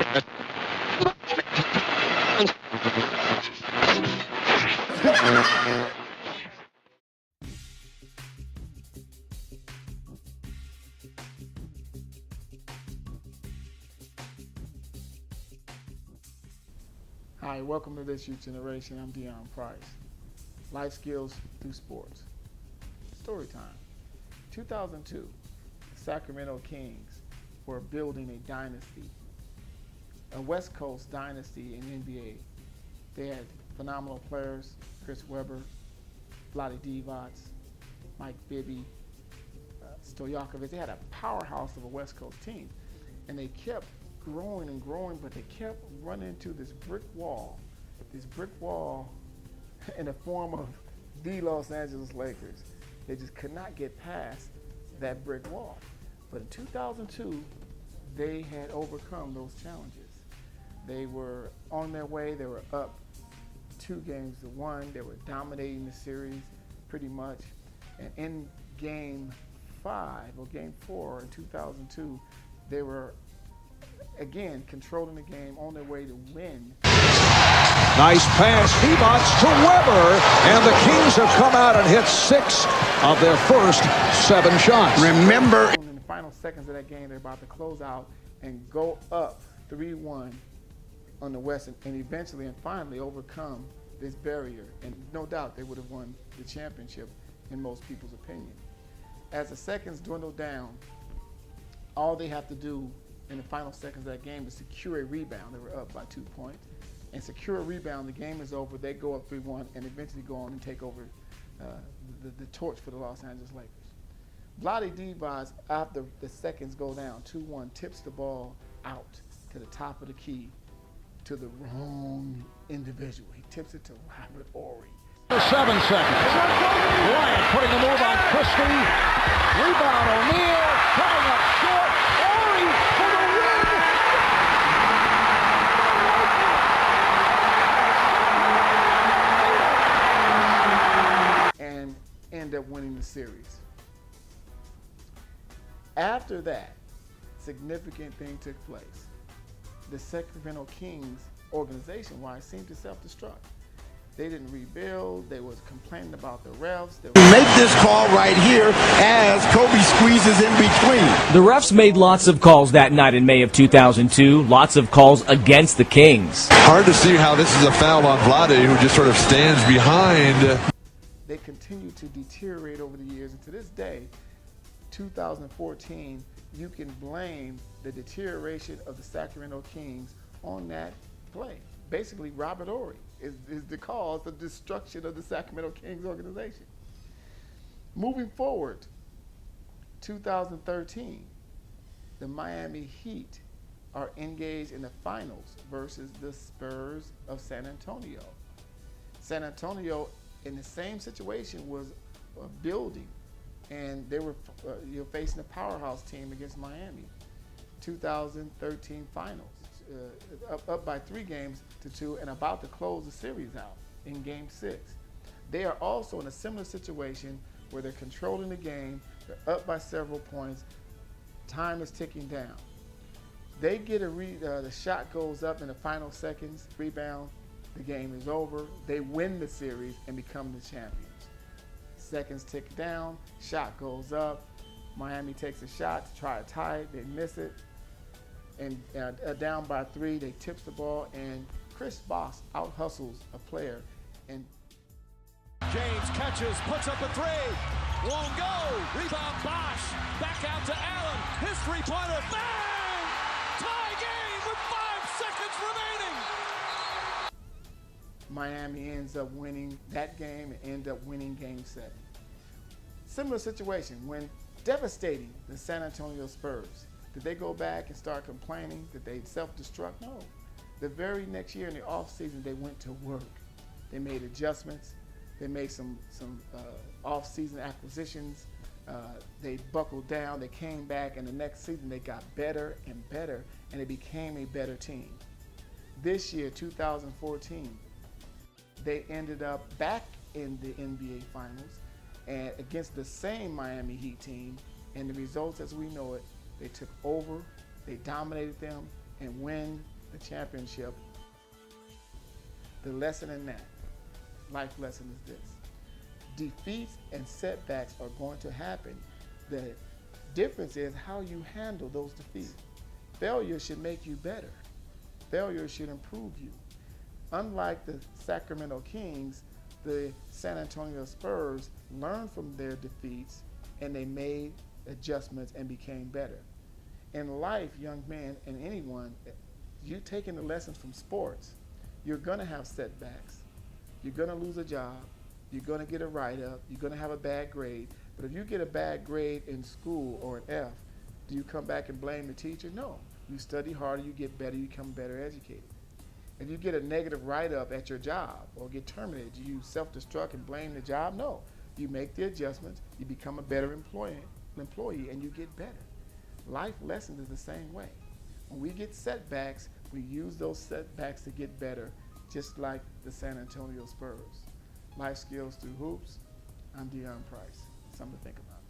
Hi, welcome to This Youth Generation. I'm Deon Price. Life skills through sports. Story time. 2002, the Sacramento Kings were building a dynasty, a West Coast dynasty in NBA. They had phenomenal players: Chris Webber, Vlade Divac, Mike Bibby, Stojakovic. They had a powerhouse of a West Coast team, and they kept growing and growing, but they kept running into this brick wall in the form of the Los Angeles Lakers. They just could not get past that brick wall. But in 2002, they had overcome those challenges. They were on their way. They were up 2-1. They were dominating the series pretty much. And in game 5 or game 4 in 2002, they were again controlling the game, on their way to win. Nice pass, Divac to Webber, and the Kings have come out and hit 6 of their first 7 shots. Remember, in the final seconds of that game, they're about to close out and go up 3-1 on the West, and eventually and finally overcome this barrier. And no doubt they would have won the championship in most people's opinion. As the seconds dwindle down, all they have to do in the final seconds of that game is secure a rebound. They were up by 2 points. And secure a rebound, the game is over, they go up 3-1 and eventually go on and take over the torch for the Los Angeles Lakers. Vlade Divac, after the seconds go down, 2-1, tips the ball out to the top of the key to the wrong individual. He tips it to Robert Horry. 7 seconds. Bryant putting the move on Christie. Rebound O'Neal, coming up short. Horry for the win. And end up winning the series. After that, significant thing took place. The Sacramento Kings, organization-wise, seemed to self-destruct. They didn't rebuild. They was complaining about the refs. Make this call right here as Kobe squeezes in between. The refs made lots of calls that night in May of 2002, lots of calls against the Kings. Hard to see how this is a foul on Vlade, who just sort of stands behind. They continue to deteriorate over the years, and to this day, 2014, you can blame the deterioration of the Sacramento Kings on that play. Basically, Robert Horry is the cause of destruction of the Sacramento Kings organization. Moving forward, 2013, the Miami Heat are engaged in the finals versus the Spurs of San Antonio. San Antonio, in the same situation, was building, and they were facing a powerhouse team against Miami. 2013 finals, up by 3-2, and about to close the series out in game 6. They are also in a similar situation where they're controlling the game, they're up by several points, time is ticking down. They get the shot goes up in the final seconds, rebound, the game is over, they win the series and become the champions. Seconds tick down, shot goes up, Miami takes a shot to try to tie it, they miss it, and down by 3, they tips the ball, and Chris Bosh out-hustles a player. And James catches, puts up a 3, won't go, rebound Bosh, back out to Allen, his 3-pointer, bang! Tie game with 5 seconds remaining! Miami ends up winning that game and ends up winning game 7. Similar situation when devastating the San Antonio Spurs. Did they go back and start complaining? Did they self-destruct? No. The very next year in the offseason, they went to work. They made adjustments. They made some off-season acquisitions. They buckled down. They came back, and the next season they got better and better, and they became a better team. This year, 2014, they ended up back in the NBA Finals and against the same Miami Heat team, and the results as we know it, they took over, they dominated them, and win the championship. The lesson in that, life lesson is this. Defeats and setbacks are going to happen. The difference is how you handle those defeats. Failure should make you better. Failure should improve you. Unlike the Sacramento Kings, the San Antonio Spurs learned from their defeats and they made adjustments and became better. In life, young man and anyone, you're taking the lessons from sports. You're going to have setbacks. You're going to lose a job. You're going to get a write-up. You're going to have a bad grade. But if you get a bad grade in school or an F, do you come back and blame the teacher? No. You study harder, you get better, you become better educated. If you get a negative write-up at your job or get terminated, do you self-destruct and blame the job? No. You make the adjustments, you become a better employee, and you get better. Life lessons is the same way. When we get setbacks, we use those setbacks to get better, just like the San Antonio Spurs. Life skills through hoops. I'm Deon Price. Something to think about.